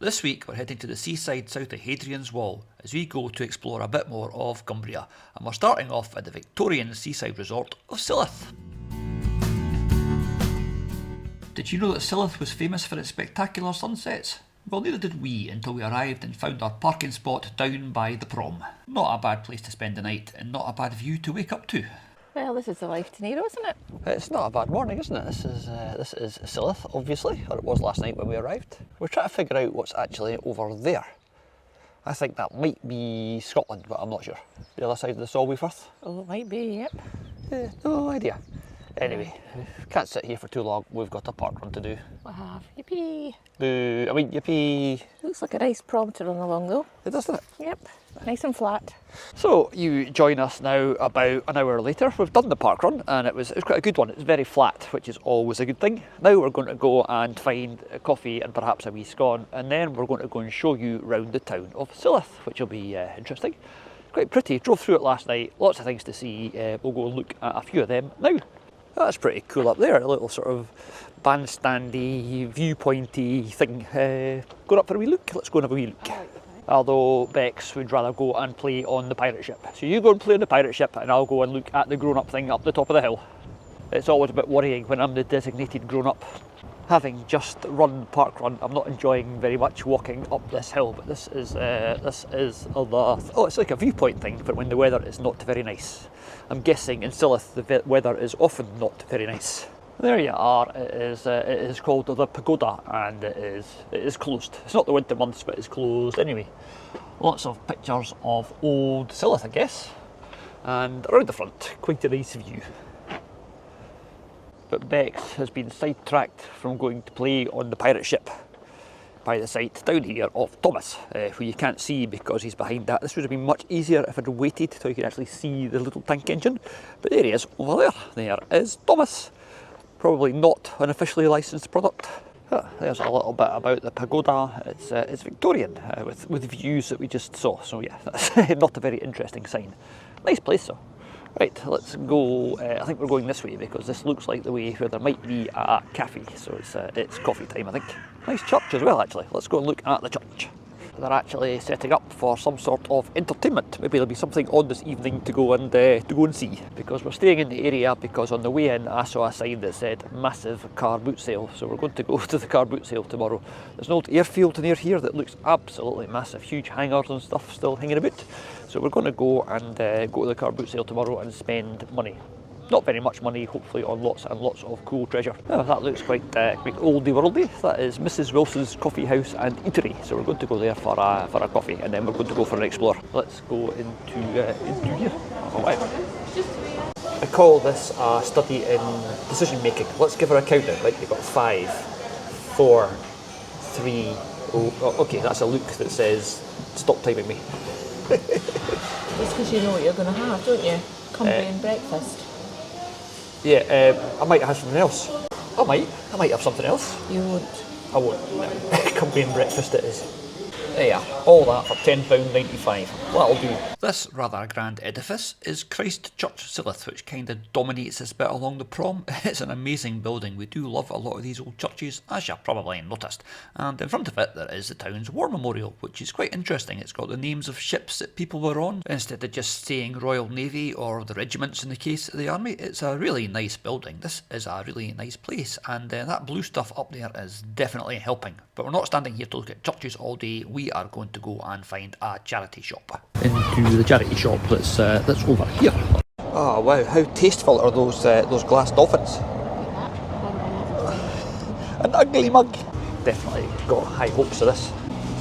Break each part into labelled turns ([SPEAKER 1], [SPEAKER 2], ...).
[SPEAKER 1] This week we're heading to the seaside south of Hadrian's Wall as we go to explore a bit more of Cumbria, and we're starting off at the Victorian seaside resort of Silloth. Did you know that Silloth was famous for its spectacular sunsets? Well, neither did we until we arrived and found our parking spot down by the prom. Not a bad place to spend the night and not a bad view to wake up to.
[SPEAKER 2] Well, this is the life DeNiro, isn't it?
[SPEAKER 1] It's not a bad morning, isn't it? This is Silloth, obviously, or it was last night when we arrived. We're trying to figure out what's actually over there. I think that might be Scotland, but I'm not sure. The other side of the Solway Firth?
[SPEAKER 2] Oh, it might be, yep.
[SPEAKER 1] No idea. Anyway, can't sit here for too long. We've got a park run to do.
[SPEAKER 2] We have. Yippee!
[SPEAKER 1] Yippee!
[SPEAKER 2] Looks like a nice prom to run along though.
[SPEAKER 1] It does, doesn't it?
[SPEAKER 2] Yep. Nice and flat.
[SPEAKER 1] So you join us now about an hour later. We've done the park run and it was quite a good one. It's very flat, which is always a good thing. Now we're going to go and find a coffee and perhaps a wee scone, and then we're going to go and show you round the town of Silloth, which will be interesting. Quite pretty. Drove through it last night. Lots of things to see. We'll go and look at a few of them now. That's pretty cool up there, a little sort of bandstandy, viewpointy thing. Going up for a wee look? Let's go and have a wee look. Although Bex would rather go and play on the pirate ship. So you go and play on the pirate ship and I'll go and look at the grown-up thing up the top of the hill. It's always a bit worrying when I'm the designated grown-up. Having just run the park run, I'm not enjoying very much walking up this hill, but this is it's like a viewpoint thing for when the weather is not very nice. I'm guessing in Silloth the weather is often not very nice. There you are. It is called the Pagoda, and it is closed. It's not the winter months, but it's closed anyway. Lots of pictures of old Silloth, I guess, and around the front, quite a nice view. But Bex has been sidetracked from going to play on the pirate ship by the site down here of Thomas, who you can't see because he's behind that. This would have been much easier if I'd waited till you could actually see the little tank engine, but there he is over there. There is Thomas. Probably not an officially licensed product. There's a little bit about the pagoda. It's Victorian with views that we just saw. So yeah, that's not a very interesting sign. Nice place though. Right, let's go. I think we're going this way because this looks like the way where there might be a cafe. So it's coffee time, I think. Nice church as well, actually. Let's go and look at the church. They're actually setting up for some sort of entertainment. Maybe there'll be something on this evening to go and see. Because we're staying in the area, because on the way in I saw a sign that said massive car boot sale. So we're going to go to the car boot sale tomorrow. There's an old airfield near here that looks absolutely massive, huge hangars and stuff still hanging about. So we're going to go and go to the car boot sale tomorrow and spend money. Not very much money, hopefully, on lots and lots of cool treasure. Oh, that looks quite oldie-worldy. That is Mrs. Wilson's Coffee House and Eatery. So we're going to go there for a coffee, and then we're going to go for an explore. Let's go into here. Oh, wow. I call this a study in decision making. Let's give her a countdown. Right, you've got 5, 4, 3. Oh, okay, that's a look that says stop timing me.
[SPEAKER 2] It's because you know what you're going to have, don't you? Cumbrian breakfast.
[SPEAKER 1] Yeah, I might have something else. I might have something else.
[SPEAKER 2] You won't.
[SPEAKER 1] I won't. No. Cumbrian breakfast it is. There you are. All that for £10.95. That'll do. This rather grand edifice is Christ Church Silloth, which kind of dominates this bit along the prom. It's an amazing building. We do love a lot of these old churches, as you probably noticed. And in front of it there is the town's war memorial, which is quite interesting. It's got the names of ships that people were on, instead of just saying Royal Navy or the regiments in the case of the army. It's a really nice building. This is a really nice place, and that blue stuff up there is definitely helping. But we're not standing here to look at churches all day. We are going to go and find a charity shop. Into the charity shop that's over here. Oh wow, how tasteful are those glass dolphins? An ugly mug. Definitely got high hopes of this.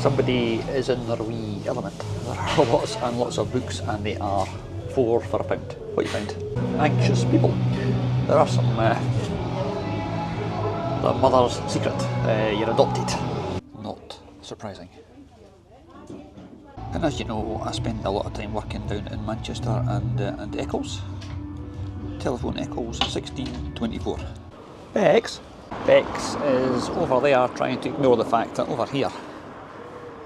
[SPEAKER 1] Somebody is in their wee element. There are lots and lots of books, and they are 4 for £1. What you find? Anxious people. There are some The Mother's Secret. You're adopted. Not surprising. And as you know, I spend a lot of time working down in Manchester and Eccles. Telephone Eccles 1624. Bex is over there trying to ignore the fact that over here,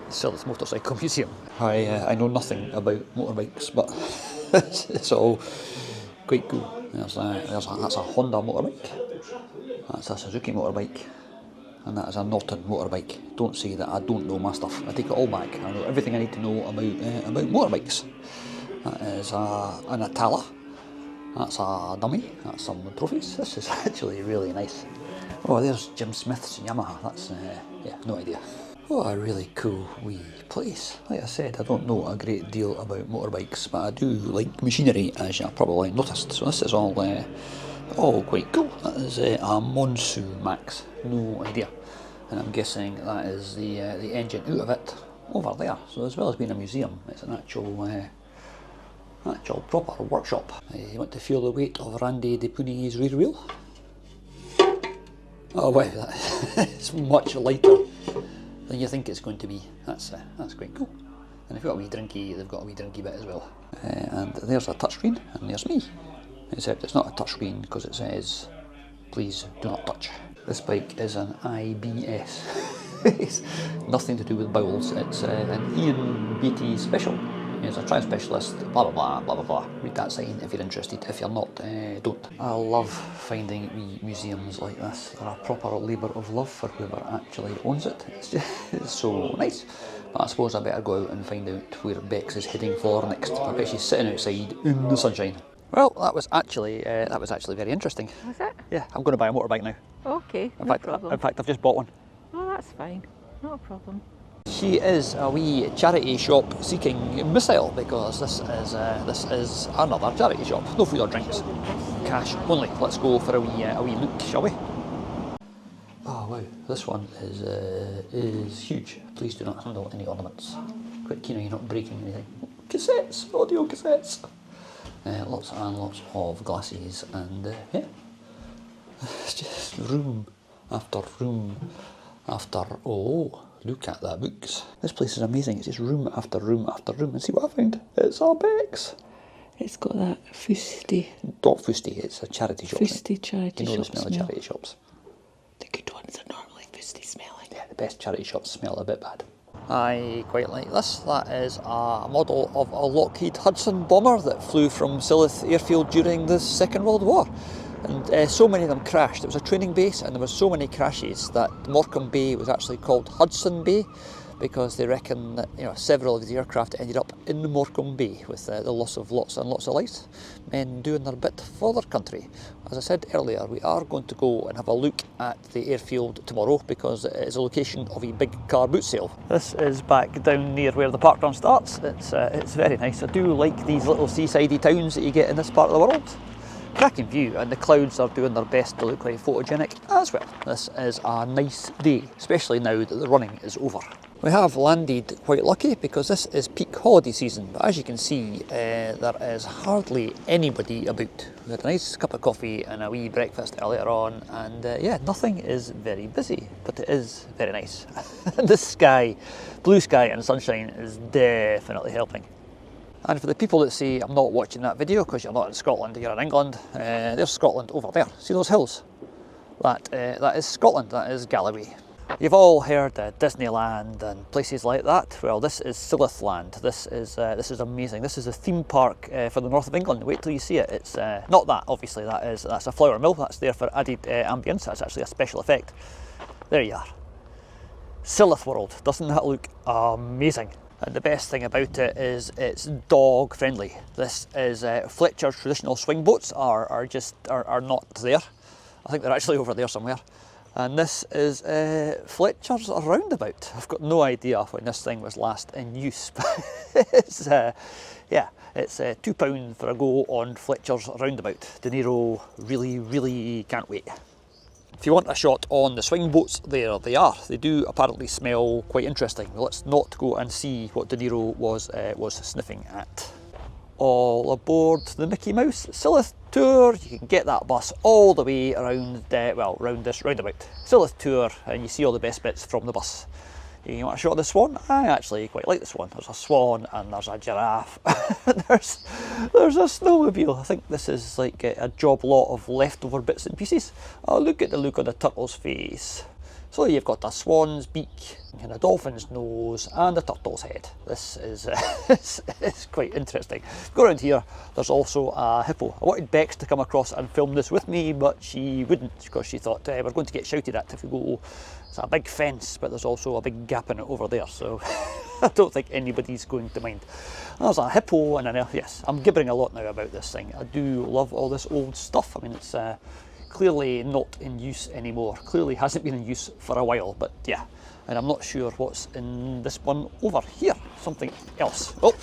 [SPEAKER 1] Sth Motorcycle Museum. I know nothing about motorbikes, but it's all quite cool. That's a Honda motorbike. That's a Suzuki motorbike. and that is a Norton motorbike. Don't say that I don't know my stuff. I take it all back. I know everything I need to know about motorbikes. That is an Atala. That's a dummy. That's some trophies. This is actually really nice. Oh, there's Jim Smith's Yamaha. That's, yeah, no idea. Oh, a really cool wee place. Like I said, I don't know a great deal about motorbikes, but I do like machinery, as you probably noticed. So this is all quite cool. That is a Monsu Max. No idea. And I'm guessing that is the engine out of it over there. So as well as being a museum, it's an actual proper workshop. You want to feel the weight of Randy De Puni's rear wheel? Oh wow, it's much lighter than you think it's going to be. That's quite cool. And if you've got a wee drinky, they've got a wee drinky bit as well. And there's a touchscreen, and there's me. Except it's not a touchscreen because it says, please do not touch. This bike is an IBS. It's nothing to do with bowels. It's an Ian Beattie special. He's a trial specialist, blah blah blah, blah blah blah. Read that sign if you're interested. If you're not, don't. I love finding wee museums like this. They're a proper labour of love for whoever actually owns it. It's so nice. But I suppose I better go out and find out where Bex is heading for next. I bet she's sitting outside in the sunshine. Well, that was actually very interesting.
[SPEAKER 2] Was it?
[SPEAKER 1] Yeah, I'm going to buy a motorbike now.
[SPEAKER 2] Okay,
[SPEAKER 1] In
[SPEAKER 2] no
[SPEAKER 1] fact,
[SPEAKER 2] problem.
[SPEAKER 1] I've just bought one.
[SPEAKER 2] Oh, that's fine. Not a problem.
[SPEAKER 1] She is a wee charity shop seeking missile because this is another charity shop. No food or drinks, cash only. Let's go for a wee look, shall we? Oh wow, this one is huge. Please do not handle any ornaments. Quite keen on you not breaking anything. Cassettes, audio cassettes. Lots and lots of glasses, and yeah, it's just room after room after. Oh, look at that books. This place is amazing. It's just room after room after room. And see what I found? It's our Bex.
[SPEAKER 2] It's got that fusty.
[SPEAKER 1] Not fusty. It's a charity shop.
[SPEAKER 2] Fusty charity
[SPEAKER 1] you know
[SPEAKER 2] shop
[SPEAKER 1] the smell of charity shops.
[SPEAKER 2] The good ones are normally fusty smelling.
[SPEAKER 1] Yeah, the best charity shops smell a bit bad. I quite like this. That is a model of a Lockheed Hudson Bomber that flew from Silloth airfield during the Second World War. And so many of them crashed. It was a training base and there were so many crashes that Morecambe Bay was actually called Hudson Bay because they reckon that several of the aircraft ended up in Morecambe Bay with the loss of lots and lots of lives. Men doing their bit for their country. As I said earlier, we are going to go and have a look at the airfield tomorrow because it is a location of a big car boot sale. This is back down near where the parkrun starts. It's very nice. I do like these little seaside towns that you get in this part of the world. Cracking view, and the clouds are doing their best to look like photogenic as well. This is a nice day, especially now that the running is over. We have landed quite lucky because this is peak holiday season, but as you can see there is hardly anybody about. We had a nice cup of coffee and a wee breakfast earlier on, and yeah, nothing is very busy, but it is very nice. The sky, blue sky and sunshine is definitely helping. And for the people that say I'm not watching that video because you're not in Scotland, you're in England, there's Scotland over there. See those hills? That is Scotland, that is Galloway. You've all heard Disneyland and places like that. Well, this is Sillothland. This is amazing. This is a theme park for the north of England. Wait till you see it. It's not that, obviously. That's a flour mill. That's there for added ambience. That's actually a special effect. There you are. Silloth World. Doesn't that look amazing? And the best thing about it is it's dog friendly. This is Fletcher's traditional swing boats are not there. I think they're actually over there somewhere. And this is Fletcher's roundabout. I've got no idea when this thing was last in use, but it's £2 for a go on Fletcher's roundabout. DeNiro really can't wait. If you want a shot on the swing boats, there they are. They do apparently smell quite interesting. Well, let's not go and see what DeNiro was sniffing at. All aboard the Mickey Mouse Silloth Tour. You can get that bus all the way around, around this roundabout. Silloth Tour, and you see all the best bits from the bus. You want a shot of the swan? I actually quite like the swan. There's a swan and there's a giraffe. there's a snowmobile. I think this is like a job lot of leftover bits and pieces. Oh, look at the look on the turtle's face. So you've got a swan's beak, and a dolphin's nose, and a turtle's head. This is it's quite interesting. Go around here, there's also a hippo. I wanted Bex to come across and film this with me, but she wouldn't, because she thought we're going to get shouted at if we go. It's a big fence, but there's also a big gap in it over there, so I don't think anybody's going to mind. There's a hippo and an elf. Yes, I'm gibbering a lot now about this thing. I do love all this old stuff. I mean, it's clearly not in use anymore. Clearly hasn't been in use for a while, but yeah. And I'm not sure what's in this one over here. Something else. Oh!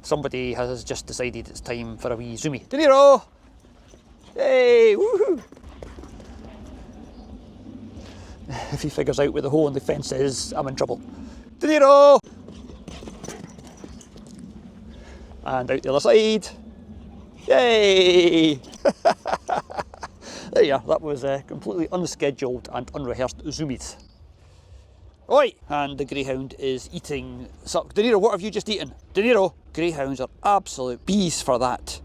[SPEAKER 1] Somebody has just decided it's time for a wee zoomie. DeNiro! Hey! Woohoo! If he figures out where the hole in the fence is, I'm in trouble. DeNiro! And out the other side. Yay! There you are, that was completely unscheduled and unrehearsed zoomies. Oi! And the greyhound is eating suck. DeNiro, what have you just eaten? DeNiro! Greyhounds are absolute bees for that.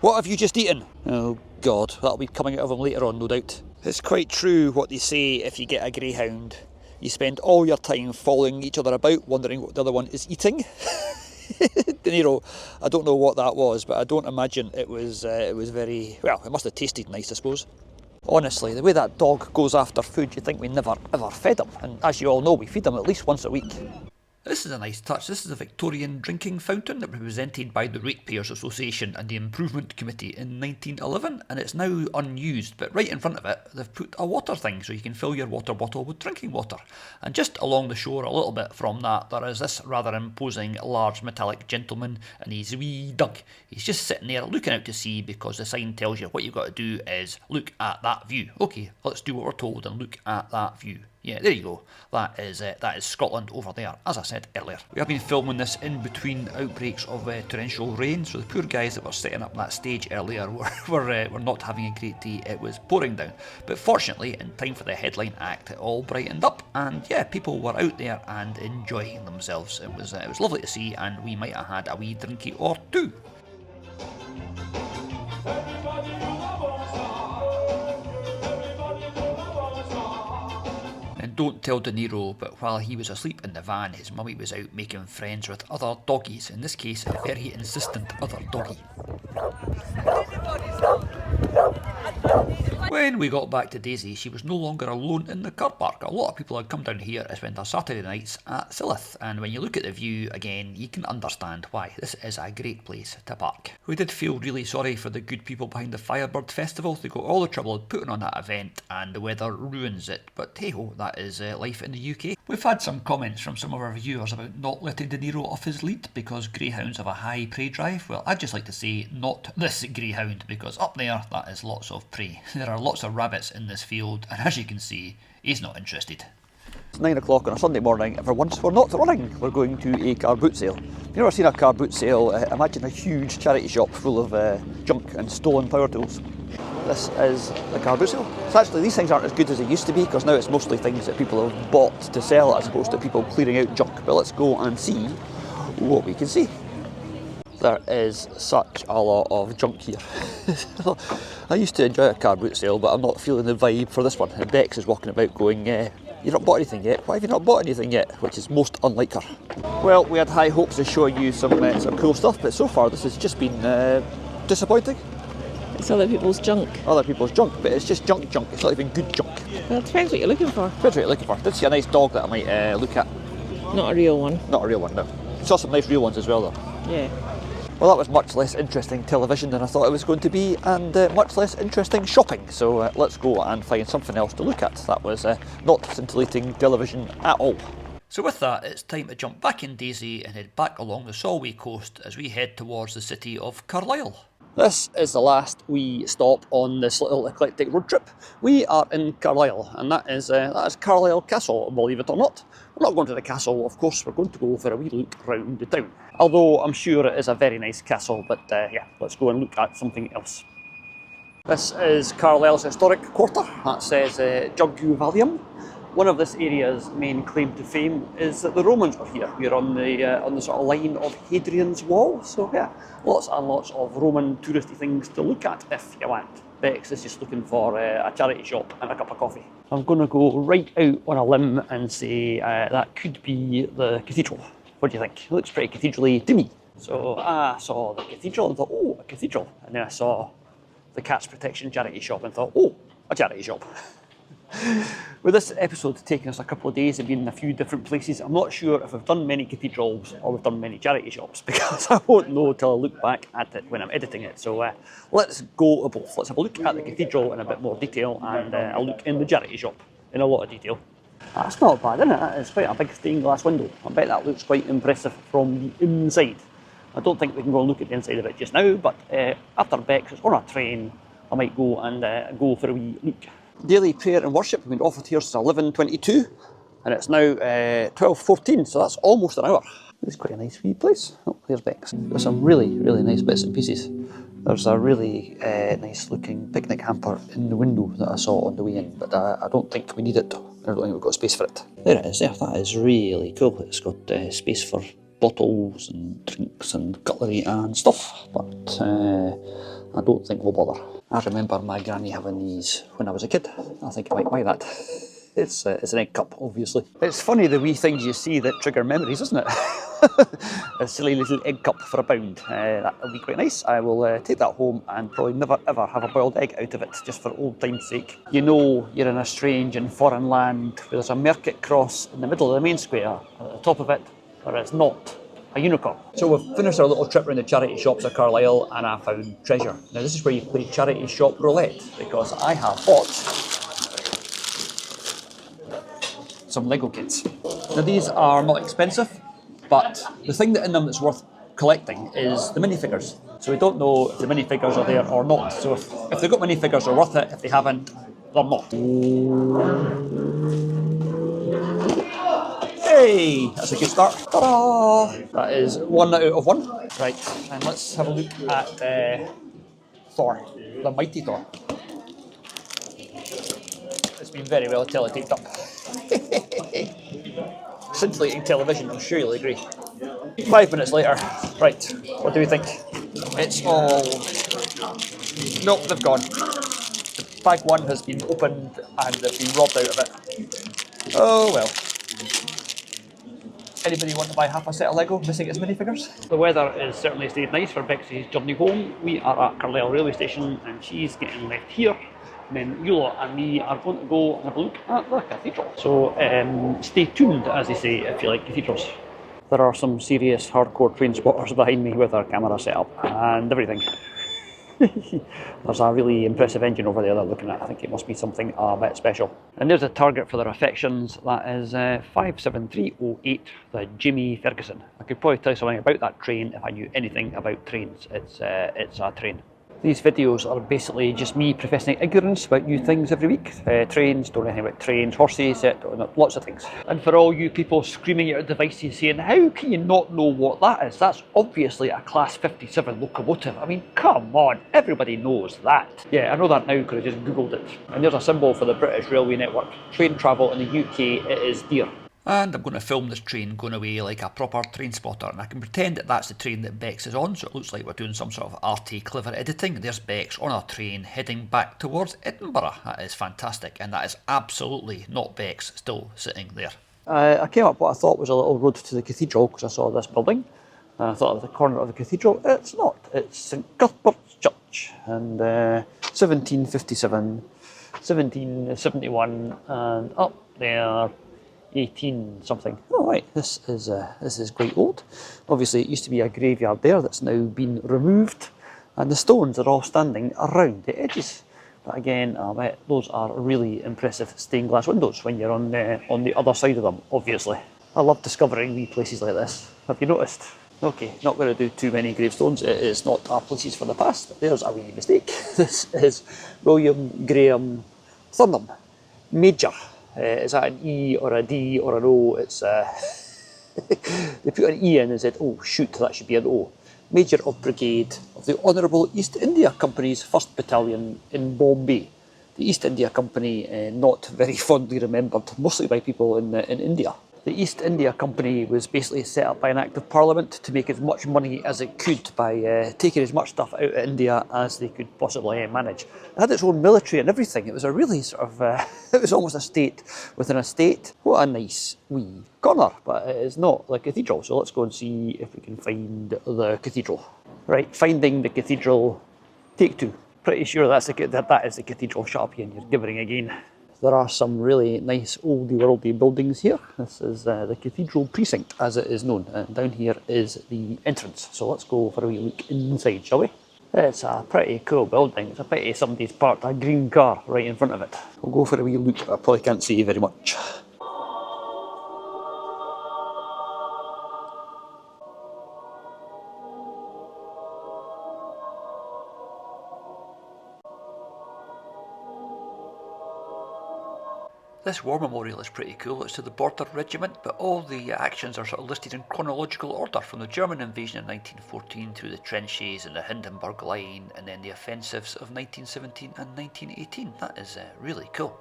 [SPEAKER 1] What have you just eaten? Oh God, that'll be coming out of them later on, no doubt. It's quite true what they say if you get a greyhound. You spend all your time following each other about, wondering what the other one is eating. DeNiro, I don't know what that was, but I don't imagine it was very, well, it must have tasted nice, I suppose. Honestly, the way that dog goes after food, you'd think we never ever fed him. And as you all know, we feed them at least once a week. This is a nice touch. This is a Victorian drinking fountain that was presented by the Ratepayers Association and the Improvement Committee in 1911, and it's now unused, but right in front of it they've put a water thing so you can fill your water bottle with drinking water. And just along the shore a little bit from that there is this rather imposing large metallic gentleman and his wee dog. He's just sitting there looking out to sea because the sign tells you what you've got to do is look at that view. Okay, let's do what we're told and look at that view. Yeah, there you go. That is Scotland over there, as I said earlier. We have been filming this in between outbreaks of torrential rain, so the poor guys that were setting up that stage earlier were not having a great day. It was pouring down. But fortunately, in time for the headline act, it all brightened up, and yeah, people were out there and enjoying themselves. It was lovely to see, and we might have had a wee drinky or two. And don't tell DeNiro, but while he was asleep in the van, his mummy was out making friends with other doggies, in this case a very insistent other doggie. When we got back to Daisy, she was no longer alone in the car park. A lot of people had come down here to spend their Saturday nights at Silloth, and when you look at the view again, you can understand why. This is a great place to park. We did feel really sorry for the good people behind the Firebird Festival. They got all the trouble of putting on that event, and the weather ruins it. But hey ho, that is life in the UK. We've had some comments from some of our viewers about not letting DeNiro off his lead because greyhounds have a high prey drive. Well, I'd just like to say, not this greyhound, because up there, that is lots of prey. There are lots of rabbits in this field, and as you can see, he's not interested. It's 9 o'clock on a Sunday morning, and for once we're not running, we're going to a car boot sale. If you've never seen a car boot sale, imagine a huge charity shop full of junk and stolen power tools. This is the car boot sale. So actually these things aren't as good as they used to be, because now it's mostly things that people have bought to sell as opposed to people clearing out junk. But let's go and see what we can see. There is such a lot of junk here. I used to enjoy a car boot sale, but I'm not feeling the vibe for this one. And Bex is walking about going, you've not bought anything yet? Why have you not bought anything yet? Which is most unlike her. Well, we had high hopes of showing you some cool stuff, but so far this has just been disappointing.
[SPEAKER 2] It's other people's junk.
[SPEAKER 1] Other people's junk, but it's just junk. It's not even good junk.
[SPEAKER 2] Well, it depends what you're looking for.
[SPEAKER 1] Depends what you're looking for. Did see a nice dog that I might look at.
[SPEAKER 2] Not a real one.
[SPEAKER 1] Not a real one, no. Saw some nice real ones as well though.
[SPEAKER 2] Yeah.
[SPEAKER 1] Well, that was much less interesting television than I thought it was going to be, and much less interesting shopping, so let's go and find something else to look at. That was not scintillating television at all. So with that, it's time to jump back in Daisy and head back along the Solway coast as we head towards the city of Carlisle. This is the last wee stop on this little eclectic road trip. We are in Carlisle, and that is Carlisle Castle, believe it or not. We're not going to the castle, of course, we're going to go for a wee look round the town. Although I'm sure it is a very nice castle, but yeah, let's go and look at something else. This is Carlisle's historic quarter. That says Jugu Valium. One of this area's main claim to fame is that the Romans were here. We're on the sort of line of Hadrian's Wall, so yeah, lots and lots of Roman touristy things to look at if you want. Bex is just looking for a charity shop and a cup of coffee. I'm going to go right out on a limb and say that could be the Cathedral. What do you think? It looks pretty cathedral-y to me. So I saw the Cathedral and thought, oh, a cathedral. And then I saw the Cats Protection charity shop and thought, oh, a charity shop. With this episode taking us a couple of days and being in a few different places, I'm not sure if we've done many cathedrals or we've done many charity shops, because I won't know till I look back at it when I'm editing it. So let's go to both. Let's have a look at the cathedral in a bit more detail, and I'll look in the charity shop in a lot of detail. That's not bad, isn't it? That is quite a big stained glass window. I bet that looks quite impressive from the inside. I don't think we can go and look at the inside of it just now, but after Bex is on a train, I might go and go for a wee look. Daily prayer and worship have been offered here since 11:22, and it's now 12:14, so that's almost an hour. It's quite a nice wee place. Oh, there's Bex. There's some really nice bits and pieces. There's a really nice looking picnic hamper in the window that I saw on the way in, but I don't think we need it. I don't think we've got space for it. There it is there, that is really cool. It's got space for bottles and drinks and cutlery and stuff, but I don't think we'll bother. I remember my granny having these when I was a kid. I think I might buy that. It's an egg cup, obviously. It's funny the wee things you see that trigger memories, isn't it? A silly little egg cup for £1. That would be quite nice. I will take that home and probably never ever have a boiled egg out of it, just for old time's sake. You know you're in a strange and foreign land where there's a market cross in the middle of the main square, and at the top of it there is not a unicorn. So we've finished our little trip around the charity shops of Carlisle, and I found treasure. Now this is where you play charity shop roulette, because I have bought some Lego kits. Now these are not expensive, but the thing that in them that's worth collecting is the minifigures. So we don't know if the minifigures are there or not. So if they've got minifigures, they're worth it. If they haven't, they're not. Hey, that's a good start. Ta-da! That is 1 out of 1. Right, and let's have a look at Thor, the mighty Thor. It's been very well teletaped up. Scintillating television, I'm sure you'll agree. 5 minutes later, right, what do we think? It's all... Nope, they've gone. The bag 1 has been opened and they've been robbed out of it. Oh well. Anybody want to buy half a set of Lego missing its minifigures? The weather has certainly stayed nice for Bexy's journey home. We are at Carlisle railway station and she's getting left here. And then you lot and me are going to go and have a look at the cathedral. So stay tuned, as they say, if you like cathedrals. There are some serious hardcore train spotters behind me with their camera set up and everything. There's a really impressive engine over there they're looking at. I think it must be something a bit special. And there's a target for their affections. That is 57308, the Jimmy Ferguson. I could probably tell you something about that train if I knew anything about trains. It's a train. These videos are basically just me professing ignorance about new things every week. Trains, don't know anything about trains, horses, lots of things. And for all you people screaming at your devices saying, how can you not know what that is? That's obviously a Class 57 locomotive. I mean, come on, everybody knows that. Yeah, I know that now because I just Googled it. And there's a symbol for the British Railway Network. Train travel in the UK, it is dear. And I'm going to film this train going away like a proper train spotter, and I can pretend that that's the train that Bex is on, so it looks like we're doing some sort of arty, clever editing. There's Bex on a train heading back towards Edinburgh. That is fantastic, and that is absolutely not Bex still sitting there. I came up what I thought was a little road to the cathedral because I saw this building, and I thought it was the corner of the cathedral. It's not. It's St Cuthbert's Church, and 1757, 1771, and up there 18 something. Oh right, this is quite old. Obviously it used to be a graveyard there that's now been removed, and the stones are all standing around the edges. But again, I bet those are really impressive stained glass windows when you're on the other side of them, obviously. I love discovering wee places like this. Have you noticed? Okay, not going to do too many gravestones. It is not our places for the past, but there's a wee mistake. This is William Graham Thurnham, Major. Is that an E or a D or an O? It's they put an E in and said, oh shoot, that should be an O. Major of Brigade of the Honourable East India Company's 1st Battalion in Bombay. The East India Company, not very fondly remembered, mostly by people in India. The East India Company was basically set up by an Act of Parliament to make as much money as it could by taking as much stuff out of India as they could possibly manage. It had its own military and everything. It was a really sort of, it was almost a state within a state. What a nice wee corner, but it is not the cathedral. So let's go and see if we can find the cathedral. Right, finding the cathedral, take two. Pretty sure that is the cathedral. Shut up, Ian, you're gibbering again. There are some really nice oldie worldy buildings here. This is the Cathedral Precinct, as it is known. And down here is the entrance. So let's go for a wee look inside, shall we? It's a pretty cool building. It's a pity somebody's parked a green car right in front of it. We'll go for a wee look. I probably can't see very much. This war memorial is pretty cool. It's to the Border Regiment, but all the actions are sort of listed in chronological order, from the German invasion in 1914 through the trenches and the Hindenburg Line, and then the offensives of 1917 and 1918. That is really cool.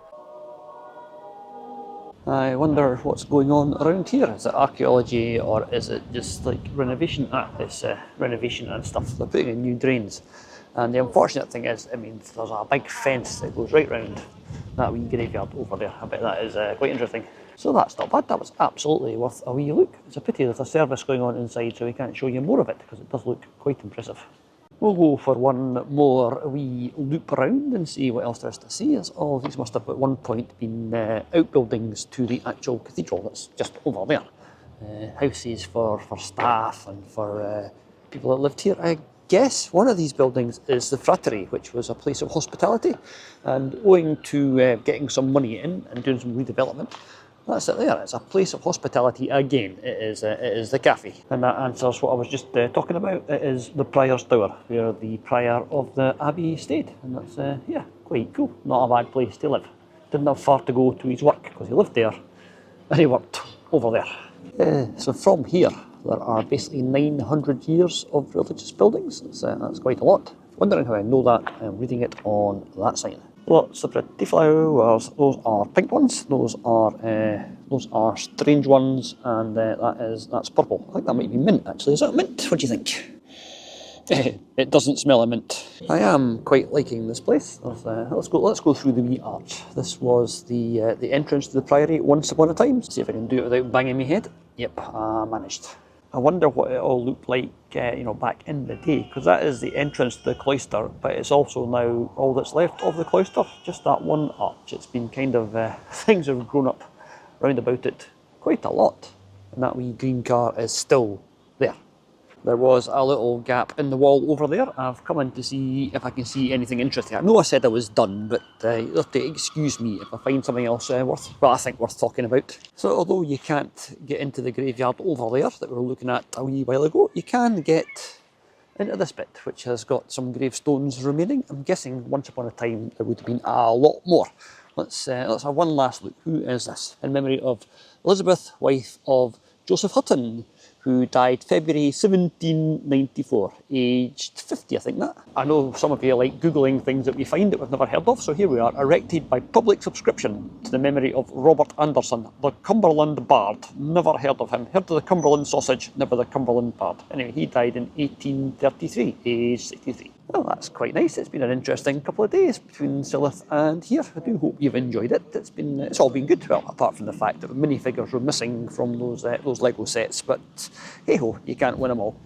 [SPEAKER 1] I wonder what's going on around here. Is it archaeology or is it just like renovation? It's renovation and stuff. They're putting in new drains. And the unfortunate thing is, I mean, there's a big fence that goes right round that wee graveyard over there. I bet that is quite interesting. So that's not bad. That was absolutely worth a wee look. It's a pity there's a service going on inside, so we can't show you more of it because it does look quite impressive. We'll go for one more wee loop around and see what else there is to see. As all of these must have at one point been outbuildings to the actual cathedral that's just over there. Houses for staff and for people that lived here. I guess one of these buildings is the Frattery, which was a place of hospitality, and owing to getting some money in and doing some redevelopment, that's it there. It's a place of hospitality again. It is the cafe, and that answers what I was just talking about. It is the Prior's Tower, where the Prior of the Abbey stayed, and that's yeah, quite cool. Not a bad place to live. Didn't have far to go to his work because he lived there and he worked over there. So from here, there are basically 900 years of religious buildings. That's quite a lot. Wondering how I know that, I'm reading it on that sign. Lots of pretty flowers. Those are pink ones. Those are strange ones, and that's purple. I think that might be mint actually. Is that mint? What do you think? It doesn't smell of mint. I am quite liking this place. Let's go through the wee arch. This was the entrance to the priory once upon a time. See if I can do it without banging my head. Yep, I managed. I wonder what it all looked like, back in the day, because that is the entrance to the cloister, but it's also now all that's left of the cloister, just that one arch. It's been kind of, things have grown up round about it quite a lot, and that wee green car is still there. There was a little gap in the wall over there. I've come in to see if I can see anything interesting. I know I said I was done, but you'll have to excuse me if I find something else I think worth talking about. So although you can't get into the graveyard over there that we were looking at a wee while ago, you can get into this bit, which has got some gravestones remaining. I'm guessing once upon a time there would have been a lot more. Let's have one last look. Who is this? In memory of Elizabeth, wife of Joseph Hutton, who died February 1794, aged 50, I think that. I know some of you like Googling things that we find that we've never heard of, so here we are, erected by public subscription to the memory of Robert Anderson, the Cumberland Bard. Never heard of him. Heard of the Cumberland sausage, never the Cumberland Bard. Anyway, he died in 1833, aged 63. Well, that's quite nice. It's been an interesting couple of days between Silloth and here. I do hope you've enjoyed it. It's all been good, well, apart from the fact that minifigures were missing from those Lego sets, but hey ho, you can't win them all.